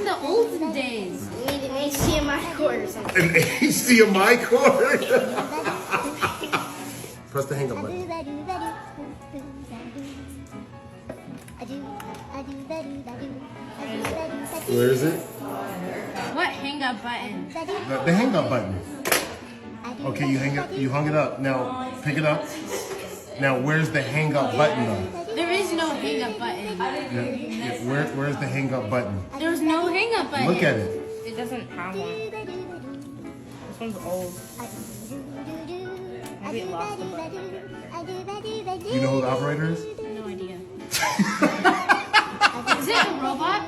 in the olden days. We need an HDMI cord or something. An HDMI cord? Press the hang up button. Where is it? What hang up button? The hang up button. Okay, you hung it up. Now pick it up. Now where's the hang up button though? There is no hang up button. Where's the hang up button? There's no hang up button. Look at it. It doesn't have one. This one's old. Maybe it lost the button. You know who the operator is? No idea. Is it a robot?